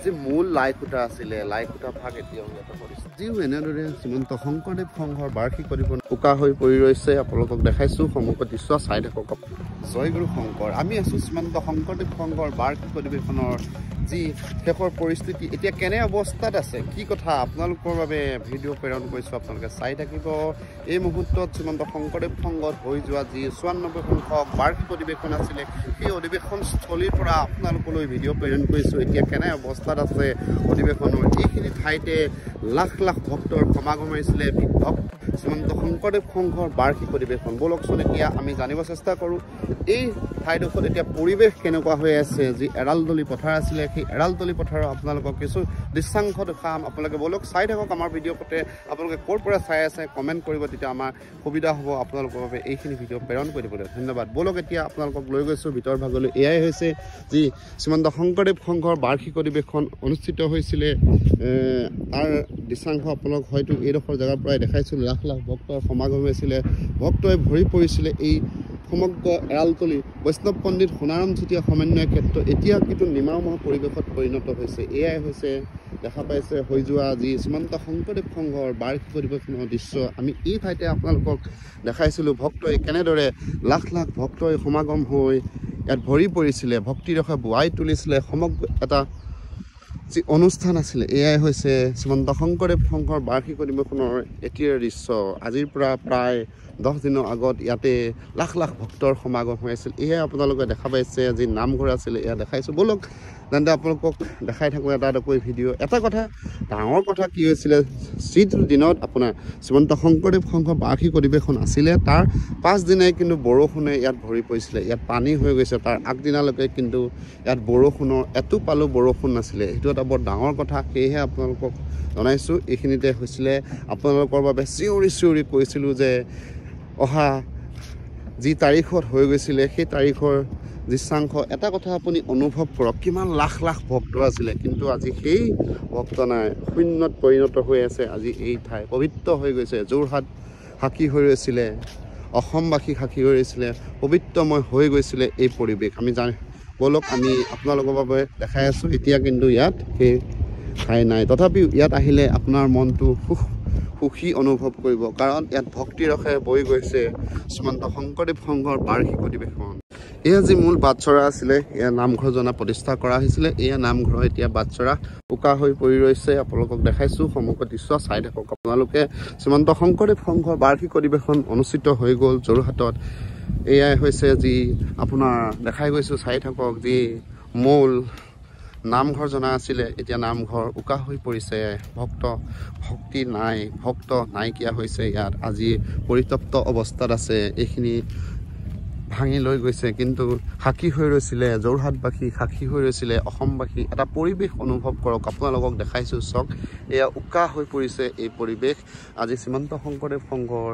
যে মূল লাইখুটা আছিলে লাইখুটা ভাগ এতিয়াও ইয়াতে পৰিছে যিও এনেদৰে শ্ৰীমন্ত শংকৰদেৱ সংঘৰ বাৰ্ষিক অধিৱেশন উকা হৈ পৰি ৰৈছে আপোনালোকক দেখাইছো সন্মুখত দৃশ্য চাই থাকক জয় গুৰু শংকৰ আমি আছো শ্ৰীমন্ত শংকৰদেৱ সংঘৰ বাৰ্ষিক অধিৱেশনৰ যি শেষৰ পৰিস্থিতি এতিয়া কেনে অৱস্থাত আছে কি কথা আপোনালোকৰ বাবে ভিডিঅ' প্ৰেৰণ কৰিছো আপোনালোকে চাই থাকিব এই মুহূৰ্তত শ্ৰীমন্ত শংকৰদেৱ সংঘত হৈ যোৱা যি 94 সংখ্যক বাৰ্ষিক অধিৱেশন আছিলে সেই অধিৱেশন স্থলীৰ পৰা আপোনালোকলৈ ভিডিঅ' প্ৰেৰণ কৰিছো এতিয়া কেনে অৱস্থাত আছে অধিৱেশনৰ এইখিনি ঠাইতে লাখ লাখ ভক্তৰ সমাগম হৈছিলে শ্ৰীমন্ত শংকৰদেৱ সংঘৰ বাৰ্ষিক অধিৱেশন বলকচোন এতিয়া আমি জানিব চেষ্টা কৰোঁ এই ঠাইডোখৰত এতিয়া পৰিৱেশ কেনেকুৱা হৈ আছে যি এৰালতলী পথাৰ আছিলে সেই এৰালতলী পথাৰৰ আপোনালোকক কিছু দৃশ্যাংশ দেখাম আপোনালোকে বলক চাই থাকক আমাৰ ভিডিঅ'তে আপোনালোকে ক'ৰ পৰা চাই আছে কমেণ্ট কৰিব তেতিয়া আমাৰ সুবিধা হ'ব আপোনালোকৰ বাবে এইখিনি ভিডিঅ' প্ৰেৰণ কৰি দিবলৈ ধন্যবাদ বলক এতিয়া আপোনালোকক লৈ গৈছোঁ ভিতৰ ভাগলৈ এয়াই হৈছে যি শ্ৰীমন্ত শংকৰদেৱ সংঘৰ বাৰ্ষিক অধিৱেশন অনুষ্ঠিত হৈছিলে তাৰ দৃশ্যাংশ আপোনালোক হয়তো এইডোখৰ জেগাৰ পৰাই দেখাইছোঁ লাখ লাখ ভক্তৰ সমাগম হৈছিলে ভক্তই ভৰি পৰিছিলে এই সমগ্ৰ এৰালতলী বৈষ্ণৱ পণ্ডিত সোণাৰাম চুতীয়া সমন্বয় ক্ষেত্ৰ এতিয়া কিন্তু নিমাওমোহা পৰিৱেশত পৰিণত হৈছে এয়াই হৈছে দেখা পাইছে হৈ যোৱা যি শ্ৰীমন্ত শংকৰদেৱ সংঘৰ বাৰ্ষিক অধিৱেশনৰ দৃশ্য আমি এই ঠাইতে আপোনালোকক দেখাইছিলোঁ ভক্তই কেনেদৰে লাখ লাখ ভক্তই সমাগম হৈ ইয়াত ভৰি পৰিছিলে ভক্তিৰসে বোৱাই তুলিছিলে সমগ্ৰ এটা যি অনুষ্ঠান আছিলে এয়াই হৈছে শ্ৰীমন্ত শংকৰদেৱ সংঘৰ বাৰ্ষিক অধিৱেশনৰ এতিয়াৰ দৃশ্য আজিৰ পৰা প্ৰায় 10 দিনৰ আগত ইয়াতে লাখ লাখ ভক্তৰ সমাগম হৈ আছিল এয়াই আপোনালোকে দেখা পাইছে যি নামঘৰ আছিলে এয়া দেখাইছোঁ বলক তেন্তে আপোনালোকক দেখাই থাকোঁ এটা এটাকৈ ভিডিঅ' এটা কথা ডাঙৰ কথা কি হৈছিলে যিটো দিনত আপোনাৰ শ্ৰীমন্ত শংকৰদেৱ সংঘৰ বাৰ্ষিক অধিৱেশন আছিলে তাৰ 5 দিনাই কিন্তু বৰষুণে ইয়াত ভৰি পৰিছিলে ইয়াত পানী হৈ গৈছে তাৰ আগদিনালৈকে কিন্তু ইয়াত বৰষুণৰ এটোপালো বৰষুণ নাছিলে সেইটো এটা বৰ ডাঙৰ কথা সেয়েহে আপোনালোকক জনাইছোঁ এইখিনিতে হৈছিলে আপোনালোকৰ বাবে চিঞৰি চিঞৰি কৈছিলোঁ যে অহা যি তাৰিখত হৈ গৈছিলে সেই তাৰিখৰ দৃশ্যাংশ এটা কথা আপুনি অনুভৱ কৰক কিমান লাখ লাখ ভক্ত আছিলে কিন্তু আজি সেই ভক্ত নাই শূন্যত পৰিণত হৈ আছে আজি এই ঠাই পবিত্ৰ হৈ গৈছে যোৰহাট সাক্ষী হৈ ৰৈছিলে অসমবাসী সাক্ষী হৈ ৰৈছিলে পবিত্ৰময় হৈ গৈছিলে এই পৰিৱেশ আমি বলক আমি আপোনালোকৰ বাবে দেখাই আছোঁ এতিয়া কিন্তু ইয়াত সেই ঠাই নাই তথাপিও ইয়াত আহিলে আপোনাৰ মনটো সুখী অনুভৱ কৰিব কাৰণ ইয়াত ভক্তিৰসে বৈ গৈছে শ্ৰীমন্ত শংকৰদেৱ সংঘৰ বাৰ্ষিক অধিৱেশন এয়া যি মূল বাটচৰা আছিলে এয়া নামঘৰ জনা প্ৰতিষ্ঠা কৰা হৈছিলে এয়া নামঘৰ এতিয়া বাটচৰা উকা হৈ পৰি ৰৈছে আপোনালোকক দেখাইছোঁ সন্মুখত দৃশ্য চাই থাকক আপোনালোকে শ্ৰীমন্ত শংকৰদেৱ সংঘৰ বাৰ্ষিক অধিৱেশন অনুষ্ঠিত হৈ গ'ল যোৰহাটত এয়াই হৈছে যি আপোনাৰ দেখাই গৈছোঁ চাই থাকক যি মূল নামঘৰ জনা আছিলে এতিয়া নামঘৰ উকা হৈ পৰিছে ভক্তি নাই ভক্ত নাইকিয়া হৈছে ইয়াত আজি পৰিতপ্ত অৱস্থাত আছে এইখিনি ভাঙি লৈ গৈছে কিন্তু সাক্ষী হৈ ৰৈছিলে যোৰহাটবাসী সাক্ষী হৈ ৰৈছিলে অসমবাসী এটা পৰিৱেশ অনুভৱ কৰক আপোনালোকক দেখাইছোঁ চাওক এয়া উকা হৈ পৰিছে এই পৰিৱেশ আজি শ্ৰীমন্ত শংকৰদেৱ সংঘৰ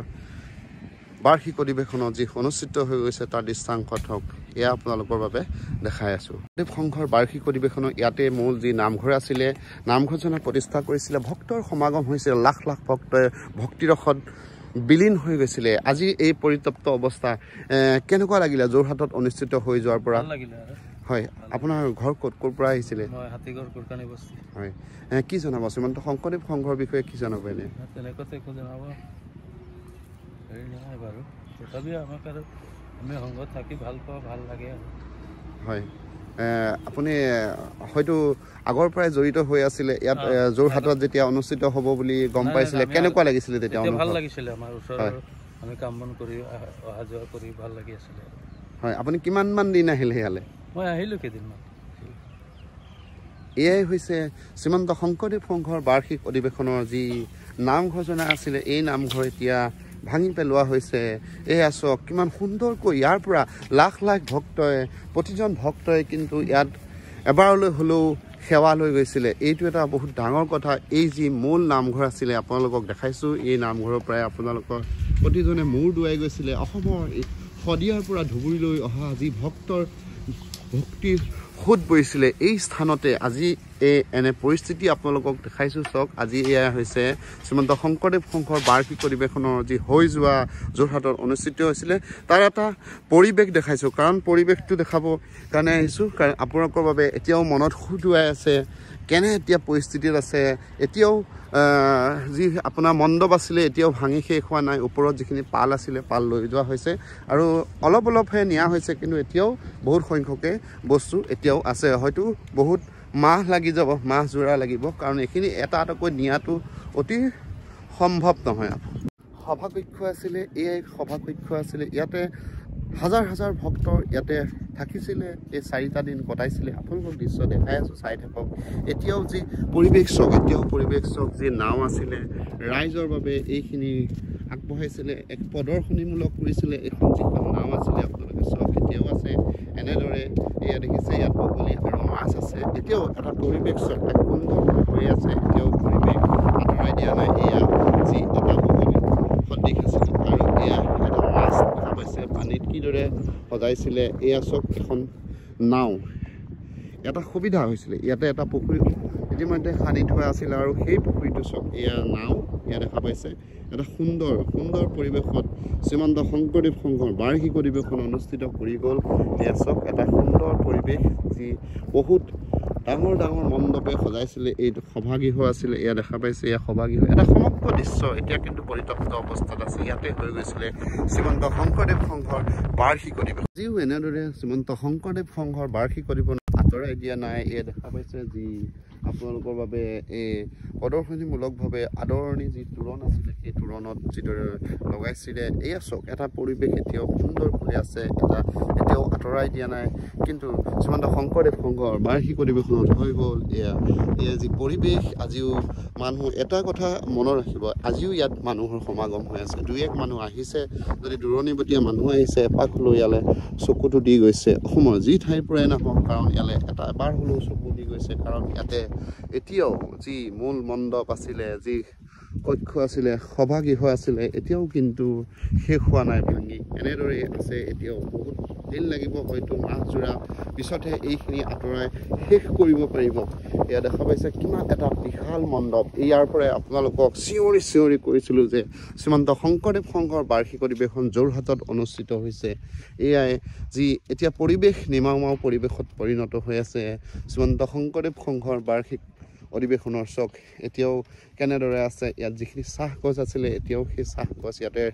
বাৰ্ষিক অধিৱেশনত যি অনুষ্ঠিত হৈ গৈছে তাৰ দৃশ্যাংশ হওক এয়া আপোনালোকৰ বাবে দেখাই আছোঁ শংকৰদেৱ সংঘৰ বাৰ্ষিক অধিৱেশনৰ ইয়াতে মূল যি নামঘৰ আছিলে নামঘৰজনে প্ৰতিষ্ঠা কৰিছিলে ভক্তৰ সমাগম হৈছিল লাখ লাখ ভক্তই ভক্তিৰসত বিলীন হৈ গৈছিলে আজি এই পৰিতপ্ত অৱস্থা কেনেকুৱা লাগিলে যোৰহাটত অনুষ্ঠিত হৈ যোৱাৰ পৰা হয় আপোনাৰ ঘৰ ক'ৰ পৰা আহিছিলে মই হাতীগড় কুৰকানী বস্তি হয় কি জনাব শ্ৰীমন্ত শংকৰদেৱ সংঘৰ বিষয়ে কি জনাব এনে তেনেকুৱাতে একো জনাব হেৰি নহয় বাৰু তথাপিও আমাক আৰু আমি সংঘত থাকি ভাল পাওঁ ভাল লাগে আৰু হয় আপুনি হয়তো আগৰ পৰাই জড়িত হৈ আছিলে ইয়াত যোৰহাটত যেতিয়া অনুষ্ঠিত হ'ব বুলি গম পাইছিলে কেনেকুৱা লাগিছিলে তেতিয়া ভাল লাগিছিলে আমাৰ ওচৰৰ আমি কাম বন কৰি অহা যোৱা কৰি ভাল লাগি আছিলে হয় আপুনি কিমানমান দিন আহিলে ইয়ালে মই আহিলোঁ কেইদিনমান এয়াই হৈছে শ্ৰীমন্ত শংকৰদেৱ সংঘৰ বাৰ্ষিক অধিৱেশনৰ যি নামঘৰ জনা আছিলে এই নামঘৰ এতিয়া ভাঙি পেলোৱা হৈছে এয়া চাওক কিমান সুন্দৰকৈ ইয়াৰ পৰা লাখ লাখ ভক্তই প্ৰতিজন ভক্তই কিন্তু ইয়াত এবাৰলৈ হ'লেও সেৱা লৈ গৈছিলে এইটো এটা বহুত ডাঙৰ কথা এই যি মূল নামঘৰ আছিলে আপোনালোকক দেখাইছোঁ এই নামঘৰৰ পৰাই আপোনালোকৰ প্ৰতিজনে মূৰ দুৱাই গৈছিলে অসমৰ শদিয়াৰ পৰা ধুবুৰীলৈ অহা যি ভক্তৰ ভক্তিৰ সোঁত বৈছিলে এই স্থানতে আজি এনে পৰিস্থিতি আপোনালোকক দেখাইছোঁ চাওক আজি এয়া হৈছে শ্ৰীমন্ত শংকৰদেৱ সংঘৰ বাৰ্ষিক অধিৱেশনৰ যি হৈ যোৱা যোৰহাটত অনুষ্ঠিত হৈছিলে তাৰ এটা পৰিৱেশ দেখাইছোঁ কাৰণ পৰিৱেশটো দেখাব কাৰণে আহিছোঁ কাৰণ আপোনালোকৰ বাবে এতিয়াও মনত সুদুৱাই আছে কেনে এতিয়া পৰিস্থিতিত আছে এতিয়াও যি আপোনাৰ মণ্ডপ আছিলে এতিয়াও ভাঙি শেষ হোৱা নাই ওপৰত যিখিনি পাল আছিলে পাল লৈ যোৱা হৈছে আৰু অলপহে নিয়া হৈছে কিন্তু এতিয়াও বহুত সংখ্যকে বস্তু এতিয়াও আছে হয়তো বহুত মাহ লাগি যাব মাহ জোৰা লাগিব কাৰণ এইখিনি এটা এটাকৈ নিয়াটো অতি সম্ভৱ নহয় সভাকক্ষ আছিলে এই সভাকক্ষ আছিলে ইয়াতে হাজাৰ হাজাৰ ভক্তৰ ইয়াতে থাকিছিলে এই 4টা দিন কটাইছিলে আপোনালোকৰ দৃশ্য দেখাই আছোঁ চাই থাকক এতিয়াও যি পৰিৱেশ চক যি নাও আছিলে ৰাইজৰ বাবে এইখিনি আগবঢ়াইছিলে এক প্ৰদৰ্শনীমূলক কৰিছিলে এখন যিখন নাও আছিলে আপোনালোকে চক এতিয়াও আছে এনেদৰে এয়া দেখিছে ইয়াত বগলী আৰু মাছ আছে এতিয়াও এটা পৰিৱেশ চক এক সুন্দৰ হৈ আছে এতিয়াও পৰিৱেশ আঁতৰাই দিয়া নাই এয়া যি এটা বগলী সদৃশ আছিলে আৰু এয়া এটা মাছ দেখা পাইছে পানীত কিদৰে সজাইছিলে এয়া চক এখন নাও এটা সুবিধা হৈছিলে ইয়াতে এটা পুখুৰী ইতিমধ্যে খান্দি থোৱা আছিলে আৰু সেই পুখুৰীটো চক এয়া নাও এয়া দেখা পাইছে এটা সুন্দৰ পৰিৱেশত শ্ৰীমন্ত শংকৰদেৱ সংঘৰ বাৰ্ষিক অধিৱেশন অনুষ্ঠিত কৰি গ'ল এয়া চক এটা সুন্দৰ পৰিৱেশ যি বহুত ডাঙৰ মণ্ডপে সজাইছিলে এইটো সভাগৃহ আছিলে এয়া দেখা পাইছে এয়া সভাগৃহ এটা সমগ্ৰ দৃশ্য এতিয়া কিন্তু পৰিত্যক্ত অৱস্থাত আছে ইয়াতে হৈ গৈছিলে শ্ৰীমন্ত শংকৰদেৱ সংঘৰ বাৰ্ষিক অধিৱেশন যিও এনেদৰে শ্ৰীমন্ত শংকৰদেৱ সংঘৰ বাৰ্ষিক অধিৱেশন আঁতৰাই দিয়া নাই এয়া দেখা পাইছে যি আপোনালোকৰ বাবে এই প্ৰদৰ্শনীমূলকভাৱে আদৰণি যি তোৰণ আছিলে সেই তোৰণত যিদৰে লগাইছিলে এয়া চক এটা পৰিৱেশ এতিয়াও সুন্দৰ হৈ আছে এতিয়াও আঁতৰাই দিয়া নাই কিন্তু শ্ৰীমন্ত শংকৰদেৱ সংঘৰ বাৰ্ষিক অধিৱেশনত হৈ গ'ল এয়া যি পৰিৱেশ আজিও মানুহ এটা কথা মনত ৰাখিব আজিও ইয়াত মানুহৰ সমাগম হৈ আছে 2-1 মানুহ আহিছে যদি দূৰণিবতীয়া মানুহ আহিছে এপাক লৈ ইয়ালে চকুটো দি গৈছে অসমৰ যি ঠাইৰ পৰাই নাহক কাৰণ ইয়ালে এবাৰ হ'লেও চকু দি গৈছে কাৰণ ইয়াতে এতিয়াও যি মূল মণ্ডপ আছিলে যি কক্ষ আছিলে সভাগৃহ আছিলে এতিয়াও কিন্তু শেষ হোৱা নাই ভাঙি এনেদৰে আছে এতিয়াও বহুত দিন লাগিব হয়তো মাহ জোৰা পিছতহে এইখিনি আঁতৰাই শেষ কৰিব পাৰিব এয়া দেখা পাইছে কিমান এটা বিশাল মণ্ডপ ইয়াৰ পৰাই আপোনালোকক চিঞৰি কৈছিলোঁ যে শ্ৰীমন্ত শংকৰদেৱ সংঘৰ বাৰ্ষিক অধিৱেশন যোৰহাটত অনুষ্ঠিত হৈছে এয়াই যি এতিয়া পৰিৱেশ নিমাও পৰিৱেশত পৰিণত হৈ আছে শ্ৰীমন্ত শংকৰদেৱ সংঘৰ বাৰ্ষিক অধিৱেশনৰ চক এতিয়াও কেনেদৰে আছে ইয়াত যিখিনি চাহ গছ আছিলে এতিয়াও সেই চাহ গছ ইয়াতে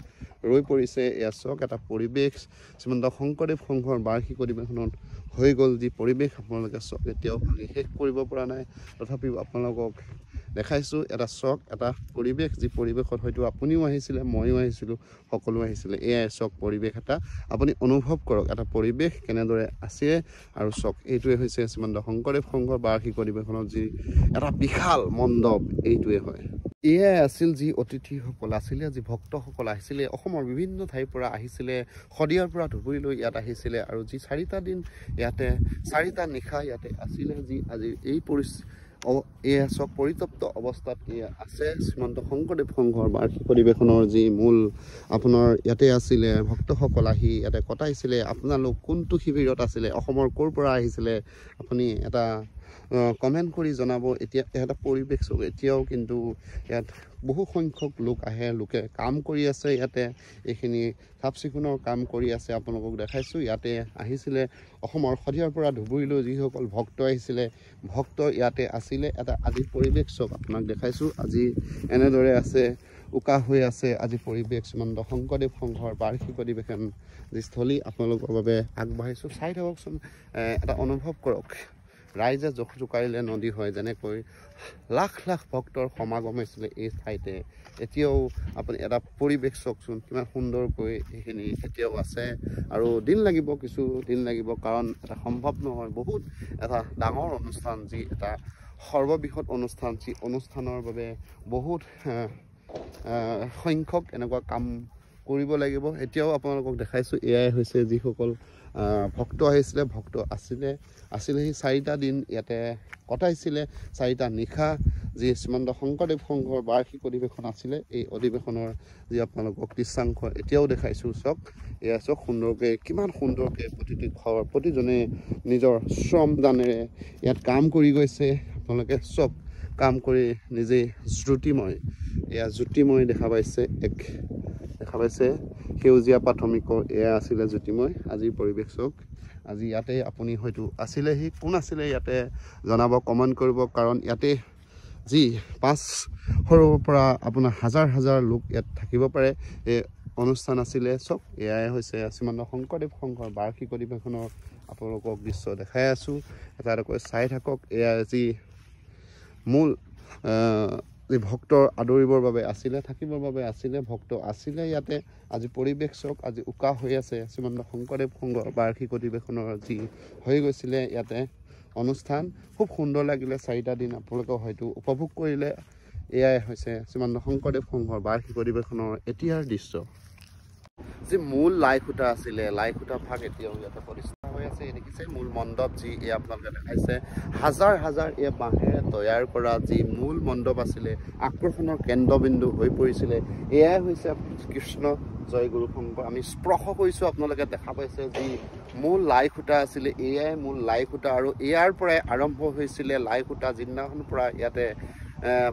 ৰৈ পৰিছে এয়া চক এটা পৰিৱেশ শ্ৰীমন্ত শংকৰদেৱ সংঘৰ বাৰ্ষিক অধিৱেশনত হৈ গ'ল যি পৰিৱেশ আপোনালোকে চক এতিয়াও শেষ কৰিব পৰা নাই তথাপিও আপোনালোকক দেখাইছোঁ এটা চক এটা পৰিৱেশ যি পৰিৱেশত হয়তো আপুনিও আহিছিলে ময়ো আহিছিলোঁ সকলো আহিছিলে এয়াই চক পৰিৱেশ এটা আপুনি অনুভৱ কৰক এটা পৰিৱেশ কেনেদৰে আছে আৰু চক এইটোৱে হৈছে শ্ৰীমন্ত শংকৰদেৱ সংঘৰ বাৰ্ষিক অধিৱেশনত যি এটা বিশাল মণ্ডপ এইটোৱে হয় এয়াই আছিল যি অতিথিসকল আছিলে যি ভক্তসকল আহিছিলে অসমৰ বিভিন্ন ঠাইৰ পৰা আহিছিলে শদিয়াৰ পৰা ধুবুৰীলৈ ইয়াত আহিছিলে আৰু যি 4টা দিন ইয়াতে 4টা নিশা ইয়াতে আছিলে যি আজি এই এয়া চক পৰিতপ্ত অৱস্থাত এয়া আছে শ্ৰীমন্ত শংকৰদেৱ সংঘৰ বাৰ্ষিক অধিৱেশনৰ যি মূল আপোনাৰ ইয়াতে আছিলে ভক্তসকল আহি ইয়াতে কটাইছিলে আপোনালোক কোনটো শিবিৰত আছিলে অসমৰ ক'ৰ পৰা আহিছিলে আপুনি এটা কমেণ্ট কৰি জনাব এতিয়া এটা পৰিৱেশ চক এতিয়াও কিন্তু ইয়াত বহু সংখ্যক লোক আহে লোকে কাম কৰি আছে ইয়াতে এইখিনি চাফ চিকুণৰ কাম কৰি আছে আপোনালোকক দেখাইছোঁ ইয়াতে আহিছিলে অসমৰ শদিয়াৰ পৰা ধুবুৰীলৈ যিসকল ভক্ত আহিছিলে ভক্ত ইয়াতে আছিলে এটা আজি পৰিৱেশ চক আপোনাক দেখাইছোঁ আজি এনেদৰে আছে উকা হৈ আছে আজি পৰিৱেশ শ্ৰীমন্ত শংকৰদেৱ সংঘৰ বাৰ্ষিক অধিৱেশন যি স্থলী আপোনালোকৰ বাবে আগবঢ়াইছোঁ চাই থাককচোন এটা অনুভৱ কৰক ৰাইজে জোকাৰিলে নদী হয় যেনেকৈ লাখ ভক্তৰ সমাগম হৈছিলে এই ঠাইতে এতিয়াও আপুনি এটা পৰিৱেশ চাওকচোন কিমান সুন্দৰকৈ এইখিনি এতিয়াও আছে আৰু কিছু দিন লাগিব কাৰণ এটা সম্ভৱ নহয় বহুত এটা ডাঙৰ অনুষ্ঠান যি এটা সৰ্ববৃহৎ অনুষ্ঠান যি অনুষ্ঠানৰ বাবে বহুত সংখ্যক এনেকুৱা কাম কৰিব লাগিব এতিয়াও আপোনালোকক দেখাইছোঁ এয়াই হৈছে যিসকল ভক্ত আহিছিলে ভক্ত আছিলে সেই 4টা দিন ইয়াতে কটাইছিলে 4টা নিশা যি শ্ৰীমন্ত শংকৰদেৱ সংঘৰ বাৰ্ষিক অধিৱেশন আছিলে এই অধিৱেশনৰ যি আপোনালোকক দৃশ্যাংশ এতিয়াও দেখাইছোঁ চক এয়া চক সুন্দৰকৈ কিমান সুন্দৰকৈ প্ৰতিটি ঘৰ প্ৰতিজনে নিজৰ শ্ৰমদানেৰে ইয়াত কাম কৰি গৈছে আপোনালোকে চক কাম কৰি নিজেই জ্যোতিময় দেখা পাইছে সেউজীয়া প্ৰাথমিকৰ এয়া আছিলে জ্যোতিময় আজিৰ পৰিৱেশ চক আজি ইয়াতে আপুনি হয়তো আছিলেহি কোন আছিলে ইয়াতে জনাব কমেণ্ট কৰিব কাৰণ ইয়াতে যি 5 সৰুৰ পৰা আপোনাৰ হাজাৰ হাজাৰ লোক ইয়াত থাকিব পাৰে এই অনুষ্ঠান আছিলে চক এয়াই হৈছে শ্ৰীমন্ত শংকৰদেৱ সংঘৰ বাৰ্ষিক অধিৱেশনৰ আপোনালোকক দৃশ্য দেখাই আছোঁ এটা এটাকৈ চাই থাকক এয়া যি মূল ভক্তৰ আদৰিবৰ বাবে আছিলে থাকিবৰ বাবে আছিলে ভক্ত আছিলে ইয়াতে আজি পৰিৱেশ চক আজি উকা হৈ আছে শ্ৰীমন্ত শংকৰদেৱ সংঘৰ বাৰ্ষিক অধিৱেশনৰ যি হৈ গৈছিলে ইয়াতে অনুষ্ঠান খুব সুন্দৰ লাগিলে 4টা দিন আপোনালোকে হয়তো উপভোগ কৰিলে এয়াই হৈছে শ্ৰীমন্ত শংকৰদেৱ সংঘৰ বাৰ্ষিক অধিৱেশনৰ এতিয়াৰ দৃশ্য যে মূল লাইখুটা আছিলে লাইখুটা ভাগ এতিয়াও ইয়াতে প্ৰতিষ্ঠা হৈ আছে দেখিছে মূল মণ্ডপ যি এই আপোনালোকে দেখাইছে হাজাৰ হাজাৰ এই বাঁহেৰে তৈয়াৰ কৰা যি মূল মণ্ডপ আছিলে আকৰ্ষণৰ কেন্দ্ৰবিন্দু হৈ পৰিছিলে এয়াই হৈছে কৃষ্ণ জয় গুৰু শংকৰ আমি স্পৰ্শ কৰিছোঁ আপোনালোকে দেখা পাইছে যি মূল লাইখুটা আছিলে এয়াই মূল লাইখুটা আৰু ইয়াৰ পৰাই আৰম্ভ হৈছিলে লাইখুটা যিদিনাখনৰ পৰা ইয়াতে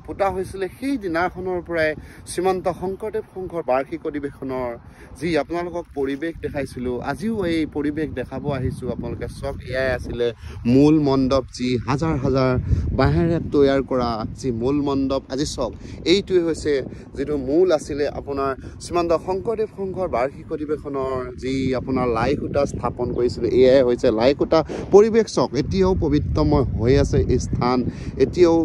পুতা হৈছিলে সেই দিনাখনৰ পৰাই শ্ৰীমন্ত শংকৰদেৱ সংঘৰ বাৰ্ষিক অধিৱেশনৰ যি আপোনালোকক পৰিৱেশ দেখাইছিলোঁ আজিও এই পৰিৱেশ দেখাব আহিছোঁ আপোনালোকে চক এয়াই আছিলে মূল মণ্ডপ যি হাজাৰ হাজাৰ বাঁহেৰে তৈয়াৰ কৰা যি মূল মণ্ডপ আজি চক এইটোৱে হৈছে যিটো মূল আছিলে আপোনাৰ শ্ৰীমন্ত শংকৰদেৱ সংঘৰ বাৰ্ষিক অধিৱেশনৰ যি আপোনাৰ লাইখুটা স্থাপন কৰিছিলে এয়াই হৈছে লাইখুটা পৰিৱেশ চক এতিয়াও পবিত্ৰময় হৈ আছে এই স্থান এতিয়াও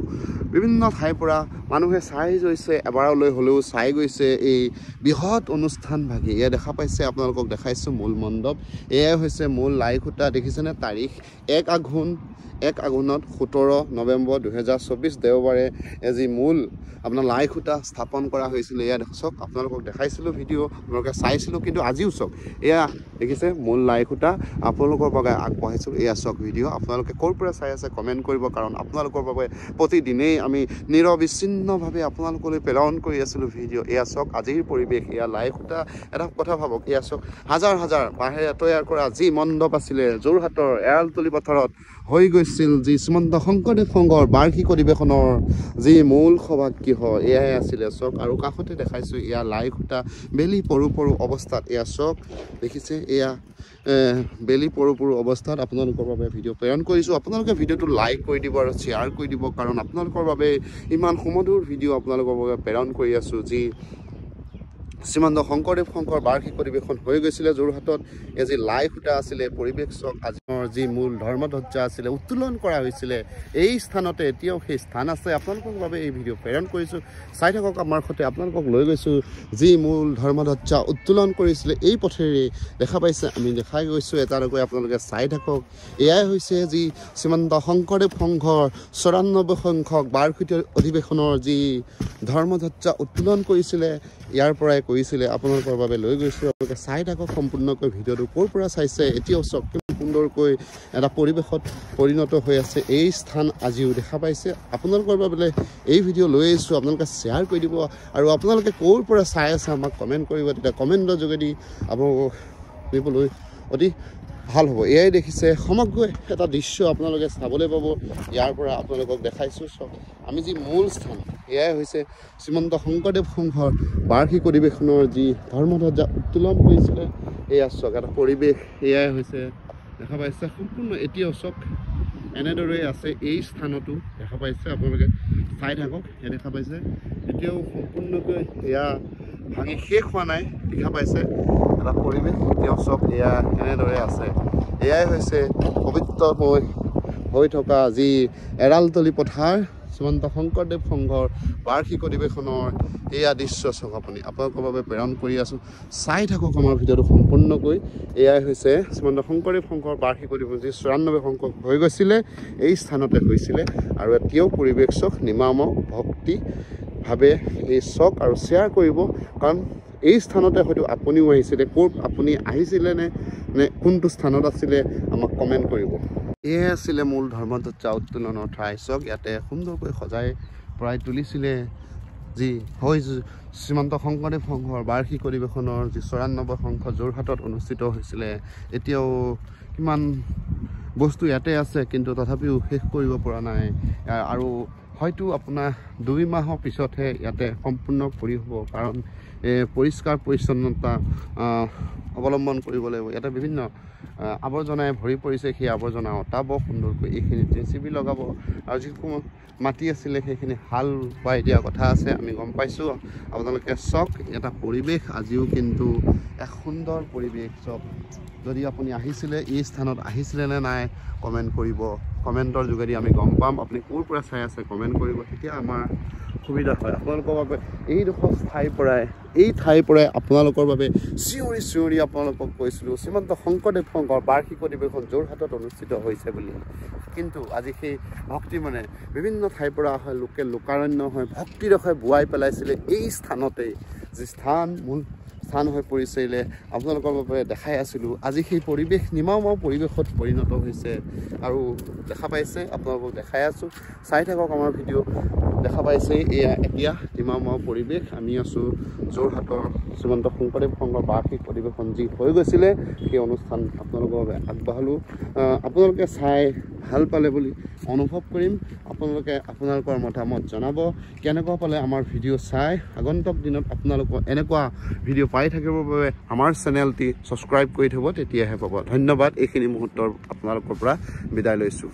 বিভিন্ন ঠাইৰ পৰা মানুহে চাই গৈছে এবাৰলৈ হ'লেও চাই গৈছে এই বৃহৎ অনুষ্ঠান ভাগি এয়া দেখা পাইছে আপোনালোকক দেখাইছোঁ মূল মণ্ডপ এয়াই হৈছে মূল লাইখুটা দেখিছেনে তাৰিখ 1 আঘোণত 17 নৱেম্বৰ 2024 দেওবাৰে যি মূল আপোনাৰ লাইখুটা স্থাপন কৰা হৈছিলে এয়া চাওক আপোনালোকক দেখাইছিলোঁ ভিডিঅ' আপোনালোকে চাইছিলোঁ কিন্তু আজিও চাওক এয়া দেখিছে মূল লাইখুটা আপোনালোকৰ বাবে আগবঢ়াইছোঁ এয়া চাওক ভিডিঅ' আপোনালোকে ক'ৰ পৰা চাই আছে কমেণ্ট কৰিব কাৰণ আপোনালোকৰ বাবে প্ৰতিদিনেই আমি নিৰবিচ্ছিন্নভাৱে আপোনালোকলৈ প্ৰেৰণ কৰি আছিলোঁ ভিডিঅ' এয়া চাওক আজিৰ পৰিৱেশ এয়া লাইখুটা এটা কথা ভাবক এয়া চাওক হাজাৰ হাজাৰ বাঁহেৰে তৈয়াৰ কৰা যি মণ্ডপ আছিলে যোৰহাটৰ এৰালতলি পথাৰত হৈ গৈছিল যি শ্ৰীমন্ত শংকৰদেৱ সংঘৰ বাৰ্ষিক অধিৱেশনৰ যি মূল সভাগৃহ এয়াই আছিলে চক আৰু কাষতে দেখাইছোঁ এয়া লাইখুটা বেলি পৰু পৰু অৱস্থাত এয়া চক দেখিছে এয়া বেলি পৰু পৰু অৱস্থাত আপোনালোকৰ বাবে ভিডিঅ' প্ৰেৰণ কৰিছোঁ আপোনালোকে ভিডিঅ'টো লাইক কৰি দিব আৰু শ্বেয়াৰ কৰি দিব কাৰণ আপোনালোকৰ বাবে ইমান সুমধুৰ ভিডিঅ' আপোনালোকৰ বাবে প্ৰেৰণ কৰি আছোঁ যি শ্ৰীমন্ত শংকৰদেৱ সংঘৰ বাৰ্ষিক অধিৱেশন হৈ গৈছিলে যোৰহাটত এই যি লাইখুটা আছিলে পৰিৱেশ চক আজিৰ যি মূল ধৰ্মধ্বজা আছিলে উত্তোলন কৰা হৈছিলে এই স্থানতে এতিয়াও সেই স্থান আছে আপোনালোকৰ বাবে এই ভিডিঅ' প্ৰেৰণ কৰিছোঁ চাই থাকক আমাৰ সৈতে আপোনালোকক লৈ গৈছোঁ যি মূল ধৰ্মধ্বজা উত্তোলন কৰিছিলে এই পথেৰে দেখা পাইছে আমি দেখাই গৈছোঁ এটাকৈ আপোনালোকে চাই থাকক এয়াই হৈছে যি শ্ৰীমন্ত শংকৰদেৱ সংঘৰ 94 সংখ্যক বাৰ্ষিক অধিৱেশনৰ যি ধৰ্মধ্বজা উত্তোলন কৰিছিলে ইয়াৰ পৰাই কৰিছিলে আপোনালোকৰ বাবে লৈ গৈছোঁ আপোনালোকে চাই থাকক সম্পূৰ্ণকৈ ভিডিঅ'টো ক'ৰ পৰা চাইছে এতিয়াও চক সুন্দৰকৈ এটা পৰিৱেশত পৰিণত হৈ আছে এই স্থান আজিও দেখা পাইছে আপোনালোকৰ বাবে এই ভিডিঅ' লৈ আহিছোঁ আপোনালোকে শ্বেয়াৰ কৰি দিব আৰু আপোনালোকে ক'ৰ পৰা চাই আছে আমাক কমেণ্ট কৰিব তেতিয়া কমেণ্টৰ যোগেদি আপোনালোকক দিবলৈ অতি ভাল হ'ব এয়াই দেখিছে সমগ্ৰ এটা দৃশ্য আপোনালোকে চাবলৈ পাব ইয়াৰ পৰা আপোনালোকক দেখাইছোঁ চক আমি যি মূল স্থান এয়াই হৈছে শ্ৰীমন্ত শংকৰদেৱ সংঘৰ বাৰ্ষিক অধিৱেশনৰ যি ধৰ্মধ্বজা উত্তোলন কৰিছিলে এয়া চক এটা পৰিৱেশ এয়াই হৈছে দেখা পাইছে সম্পূৰ্ণ এতিয়াও চক এনেদৰে আছে এই স্থানতো দেখা পাইছে আপোনালোকে চাই থাকক এয়া দেখা পাইছে এতিয়াও সম্পূৰ্ণকৈ এয়া ভাঙি শেষ হোৱা নাই দেখা পাইছে এটা পৰিৱেশ এতিয়াও চক এয়া এনেদৰে আছে এয়াই হৈছে পবিত্ৰময় হৈ থকা যি এৰালতলি পথাৰ শ্ৰীমন্ত শংকৰদেৱ সংঘৰ বাৰ্ষিক অধিৱেশনৰ এয়া দৃশ্য চাওক আপোনালোকৰ বাবে প্ৰেৰণ কৰি আছোঁ চাই থাকক আমাৰ ভিডিঅ'টো সম্পূৰ্ণকৈ এয়াই হৈছে শ্ৰীমন্ত শংকৰদেৱ সংঘৰ বাৰ্ষিক অধিৱেশন যি 94 সংখ্যক হৈ গৈছিলে এই স্থানতে হৈছিলে আৰু এতিয়াও পৰিৱেশ চক নিমামক ভক্তিভাৱে এই চক আৰু শ্বেয়াৰ কৰিব কাৰণ এই স্থানতে হয়তো আপুনিও আহিছিলে ক'ত আপুনি আহিছিলে নে কোনটো স্থানত আছিলে আমাক কমেণ্ট কৰিব এয়াই আছিলে মূল ধৰ্মধ্বজা উত্তোলনৰ ঠাই চক ইয়াতে সুন্দৰকৈ সজাই পৰাই তুলিছিলে যি হয় শ্ৰীমন্ত শংকৰদেৱ সংঘৰ বাৰ্ষিক অধিৱেশনৰ যি 94 সংখ্য যোৰহাটত অনুষ্ঠিত হৈছিলে এতিয়াও কিমান বস্তু ইয়াতে আছে কিন্তু তথাপিও শেষ কৰিব পৰা নাই আৰু হয়তো আপোনাৰ 2 মাহৰ পিছতহে ইয়াতে সম্পূৰ্ণ কৰি হ'ব কাৰণ পৰিষ্কাৰ পৰিচ্ছন্নতা অৱলম্বন কৰিব লাগিব ইয়াতে বিভিন্ন আৱৰ্জনাই ভৰি পৰিছে সেই আৱৰ্জনা অঁতাব সুন্দৰকৈ এইখিনি JCB লগাব আৰু যিসমূহ মাটি আছিলে সেইখিনি হাল বাই দিয়া কথা আছে আমি গম পাইছোঁ আপোনালোকে চাওক এটা পৰিৱেশ আজিও কিন্তু এক সুন্দৰ পৰিৱেশ চাওক যদি আপুনি আহিছিলে এই স্থানত আহিছিলে নে নাই কমেণ্ট কৰিব কমেণ্টৰ যোগেদি আমি গম পাম আপুনি ক'ৰ পৰা চাই আছে কমেণ্ট কৰিব তেতিয়া আমাৰ সুবিধা হয় আপোনালোকৰ বাবে এইডোখৰ এই ঠাইৰ পৰাই আপোনালোকৰ বাবে চিঞৰি আপোনালোকক কৈছিলোঁ শ্ৰীমন্ত শংকৰদেৱ সংঘৰ বাৰ্ষিক অধিৱেশন যোৰহাটত অনুষ্ঠিত হৈছে বুলি কিন্তু আজি সেই ভক্তি মানে বিভিন্ন ঠাইৰ পৰা হয় লোকে লোকাৰণ্য হয় ভক্তিৰসে বোৱাই পেলাইছিলে এই স্থানতেই যি মূল স্থান হৈ পৰিছিলে আপোনালোকৰ বাবে দেখাই আছিলোঁ আজি সেই পৰিৱেশ নিমাও পৰিৱেশত পৰিণত হৈছে আৰু দেখা পাইছে আপোনালোকক দেখাই আছোঁ চাই থাকক আমাৰ ভিডিঅ' দেখা পাইছে এয়া এতিয়া নিমাও পৰিৱেশ আমি আছোঁ যোৰহাটৰ শ্ৰীমন্ত শংকৰদেৱ সংঘৰ বাৰ্ষিক অধিৱেশন যি হৈ গৈছিলে সেই অনুষ্ঠান আপোনালোকৰ বাবে আগবঢ়ালোঁ আপোনালোকে চাই ভাল পালে বুলি অনুভৱ কৰিম আপোনালোকে আপোনালোকৰ মতামত জনাব কেনেকুৱা পালে আমাৰ ভিডিঅ' চাই আগন্তুক দিনত আপোনালোকৰ এনেকুৱা ভিডিঅ' পাই থাকিবৰ বাবে আমাৰ চেনেলটি ছাবস্ক্ৰাইব কৰি থ'ব তেতিয়াহে পাব ধন্যবাদ এইখিনি মুহূৰ্তৰ আপোনালোকৰ পৰা বিদায় লৈছোঁ